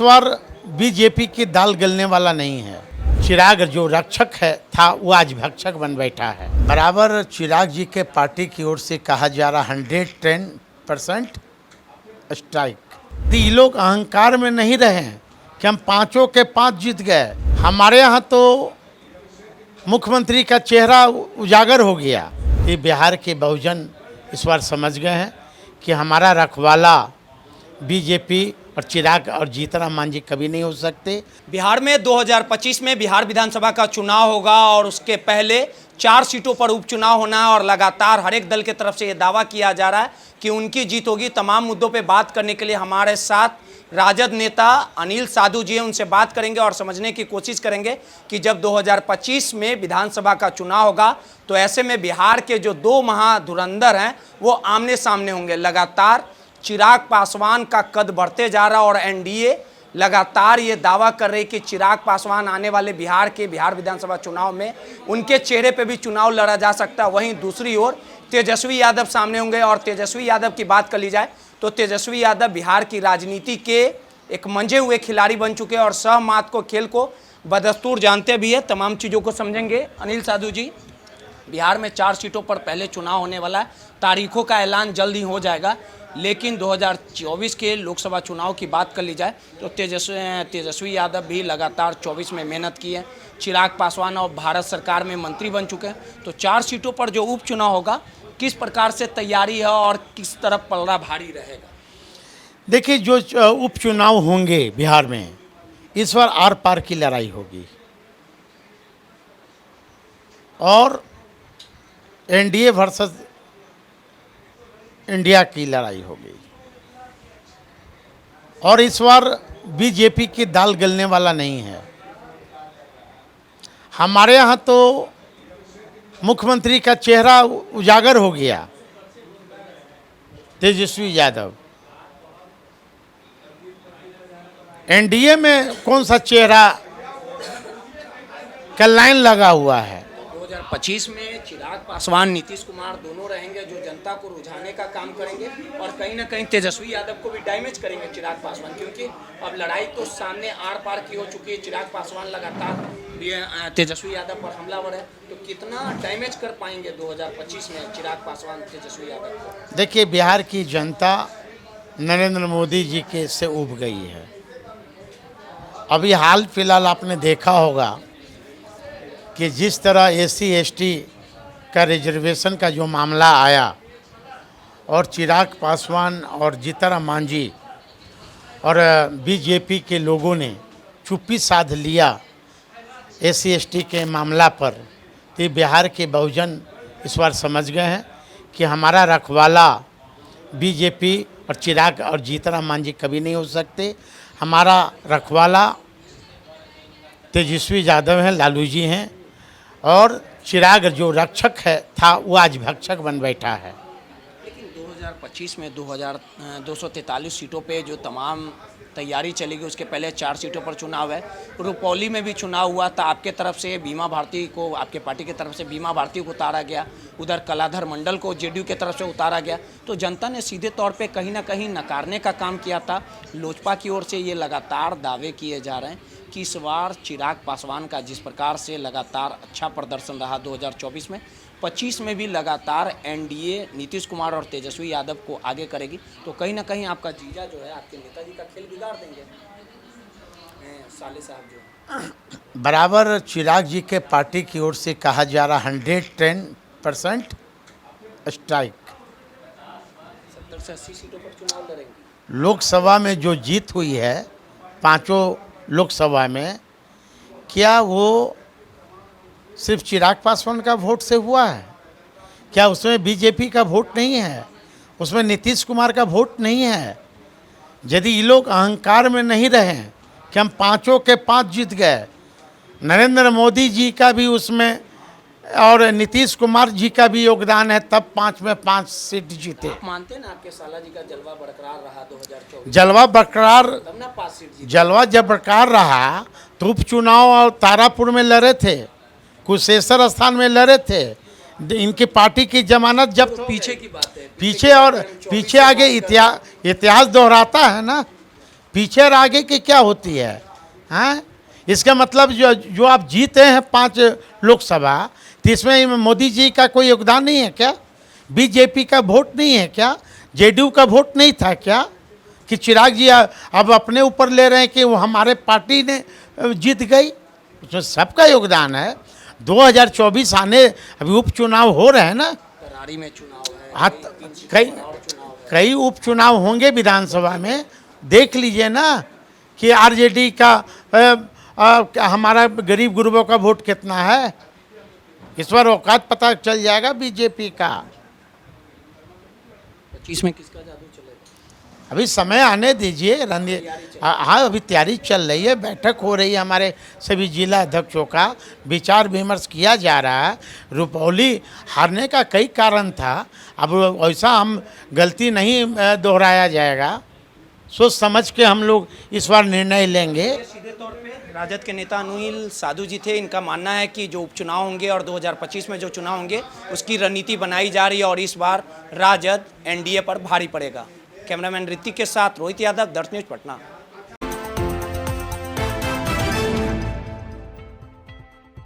इस बार बीजेपी की दाल गलने वाला नहीं है। चिराग जो रक्षक है था वो आज भक्षक बन बैठा है। बराबर चिराग जी के पार्टी की ओर से कहा जा रहा 110% स्ट्राइक। ये लोग अहंकार में नहीं रहे हैं कि हम पांचों के पांच जीत गए। हमारे यहाँ तो मुख्यमंत्री का चेहरा उजागर हो गया। ये बिहार के बहुजन इस बार समझ गए हैं कि हमारा रखवाला बीजेपी और चिराग और जीतनराम मांझी कभी नहीं हो सकते। बिहार में 2025 में बिहार विधानसभा का चुनाव होगा और उसके पहले 4 सीटों पर उपचुनाव होना है और लगातार हर एक दल की तरफ से ये दावा किया जा रहा है कि उनकी जीत होगी। तमाम मुद्दों पे बात करने के लिए हमारे साथ राजद नेता अनिल साधु जी हैं, उनसे बात करेंगे और समझने की कोशिश करेंगे कि जब 2025 में विधानसभा का चुनाव होगा तो ऐसे में बिहार के जो 2 महाधुरंधर हैं वो आमने सामने होंगे। लगातार चिराग पासवान का कद बढ़ते जा रहा और एनडीए लगातार ये दावा कर रही कि चिराग पासवान आने वाले बिहार विधानसभा चुनाव में उनके चेहरे पे भी चुनाव लड़ा जा सकता है। वहीं दूसरी ओर तेजस्वी यादव सामने होंगे और तेजस्वी यादव की बात कर ली जाए तो तेजस्वी यादव बिहार की राजनीति के एक मंझे हुए खिलाड़ी बन चुके हैं और सहमात को खेल को बदस्तूर जानते भी है। तमाम चीज़ों को समझेंगे। अनिल साधु जी, बिहार में 4 सीटों पर पहले चुनाव होने वाला है, तारीखों का ऐलान जल्द ही हो जाएगा, लेकिन 2024 के लोकसभा चुनाव की बात कर ली जाए तो तेजस्वी यादव भी लगातार 24 में मेहनत की है। चिराग पासवान और भारत सरकार में मंत्री बन चुके हैं। तो 4 सीटों पर जो उपचुनाव होगा किस प्रकार से तैयारी है और किस तरफ पलड़ा भारी रहेगा? देखिए, जो उपचुनाव होंगे बिहार में इस बार आर पार की लड़ाई होगी और एनडीए वर्सेस इंडिया की लड़ाई होगी और इस बार बीजेपी की दाल गलने वाला नहीं है। हमारे यहाँ तो मुख्यमंत्री का चेहरा उजागर हो गया। तेजस्वी यादव एनडीए में कौन सा चेहरा का लाइन लगा हुआ है। 2025 में चिराग पासवान नीतीश कुमार दोनों रहेंगे जो जनता को रुझाने का काम करेंगे और कहीं ना कहीं तेजस्वी यादव को भी डैमेज करेंगे चिराग पासवान, क्योंकि अब लड़ाई तो सामने आर पार की हो चुकी है। चिराग पासवान लगातार तेजस्वी यादव पर हमलावर है, तो कितना डैमेज कर पाएंगे 2025 में चिराग पासवान तेजस्वी यादव को? देखिए, बिहार की जनता नरेंद्र मोदी जी के से उब गई है। अभी हाल फिलहाल आपने देखा होगा कि जिस तरह SC ST का रिजर्वेशन का जो मामला आया और चिराग पासवान और जीतनराम मांझी और बीजेपी के लोगों ने चुप्पी साध लिया SC ST के मामला पर, तो बिहार के बहुजन इस बार समझ गए हैं कि हमारा रखवाला बीजेपी और चिराग और जीतनराम मांझी कभी नहीं हो सकते। हमारा रखवाला तेजस्वी यादव हैं, लालू जी हैं और चिराग जो रक्षक है था वो आज भक्षक बन बैठा है। लेकिन 2025 में 243 सीटों पे जो तमाम तैयारी चलेगी, उसके पहले 4 सीटों पर चुनाव है। रुपौली में भी चुनाव हुआ था, आपके तरफ से बीमा भारती को, आपके पार्टी की तरफ से बीमा भारती को उतारा गया, उधर कलाधर मंडल को जेडीयू की तरफ से उतारा गया। तो जनता ने सीधे तौर पे कहीं ना कहीं नकारने का काम किया था। लोजपा की ओर से ये लगातार दावे किए जा रहे हैं कि इस बार चिराग पासवान का जिस प्रकार से लगातार अच्छा प्रदर्शन रहा 2024 में, 25 में भी लगातार एनडीए नीतीश कुमार और तेजस्वी यादव को आगे करेगी। तो कहीं ना कहीं आपका जीजा जो है, आपके नेताजी का खेल बिगाड़ देंगे साले साहब जो। बराबर चिराग जी के पार्टी की ओर से कहा जा रहा 110% स्ट्राइक। 70 से 80 सीटों पर चुनाव लड़ेंगे। लोकसभा में जो जीत हुई है, 5 लोकसभा में, क्या वो सिर्फ चिराग पासवान का वोट से हुआ है? क्या उसमें बीजेपी का वोट नहीं है? उसमें नीतीश कुमार का वोट नहीं है? यदि ये लोग अहंकार में नहीं रहे कि हम पांचों के 5 जीत गए, नरेंद्र मोदी जी का भी उसमें और नीतीश कुमार जी का भी योगदान है, तब 5 में 5 सीट जीते। आप मानते हैं ना आपके साला जी का जलवा बरकरार रहा 2024? जलवा बरकरार, तब ना 5 सीट जीते। जलवा जब बरकरार रहा तो उपचुनाव और तारापुर में लड़े थे, कुशेश्वर स्थान में लड़े थे, इनकी पार्टी की जमानत जब पीछे की बात है, पीछे आगे इतिहास दोहराता है ना। पीछे और आगे की क्या होती है? हाँ, इसका मतलब जो आप जीते हैं 5 लोकसभा, तो इसमें मोदी जी का कोई योगदान नहीं है क्या? बीजेपी का वोट नहीं है क्या? जेडीयू का वोट नहीं था क्या? कि चिराग जी अब अपने ऊपर ले रहे हैं कि वो हमारे पार्टी ने जीत गई? उसमें सबका योगदान है। 2024 आने, अभी उपचुनाव हो रहे हैं ना, करारी में चुनाव है, हाँ, कई उपचुनाव होंगे विधानसभा में। देख लीजिए ना कि आरजेडी का हमारा गरीब गुरबों का वोट कितना है। इस बार औकात पता चल जाएगा बीजेपी का। 25 में किसका जादू चलेगा? अभी समय आने दीजिए, हाँ अभी तैयारी चल रही है, बैठक हो रही है, हमारे सभी जिला अध्यक्षों का विचार विमर्श किया जा रहा है। रुपौली हारने का कई कारण था, अब वैसा हम गलती नहीं दोहराया जाएगा। सोच समझ के हम लोग इस बार निर्णय लेंगे। सीधे तौर पे राजद के नेता अनुइल साधु जी थे, इनका मानना है कि जो उपचुनाव होंगे और 2025 में जो चुनाव होंगे उसकी रणनीति बनाई जा रही है और इस बार राजद एनडीए पर भारी पड़ेगा। कैमरामैन ऋतिक के साथ रोहित यादव, दर्श न्यूज, पटना।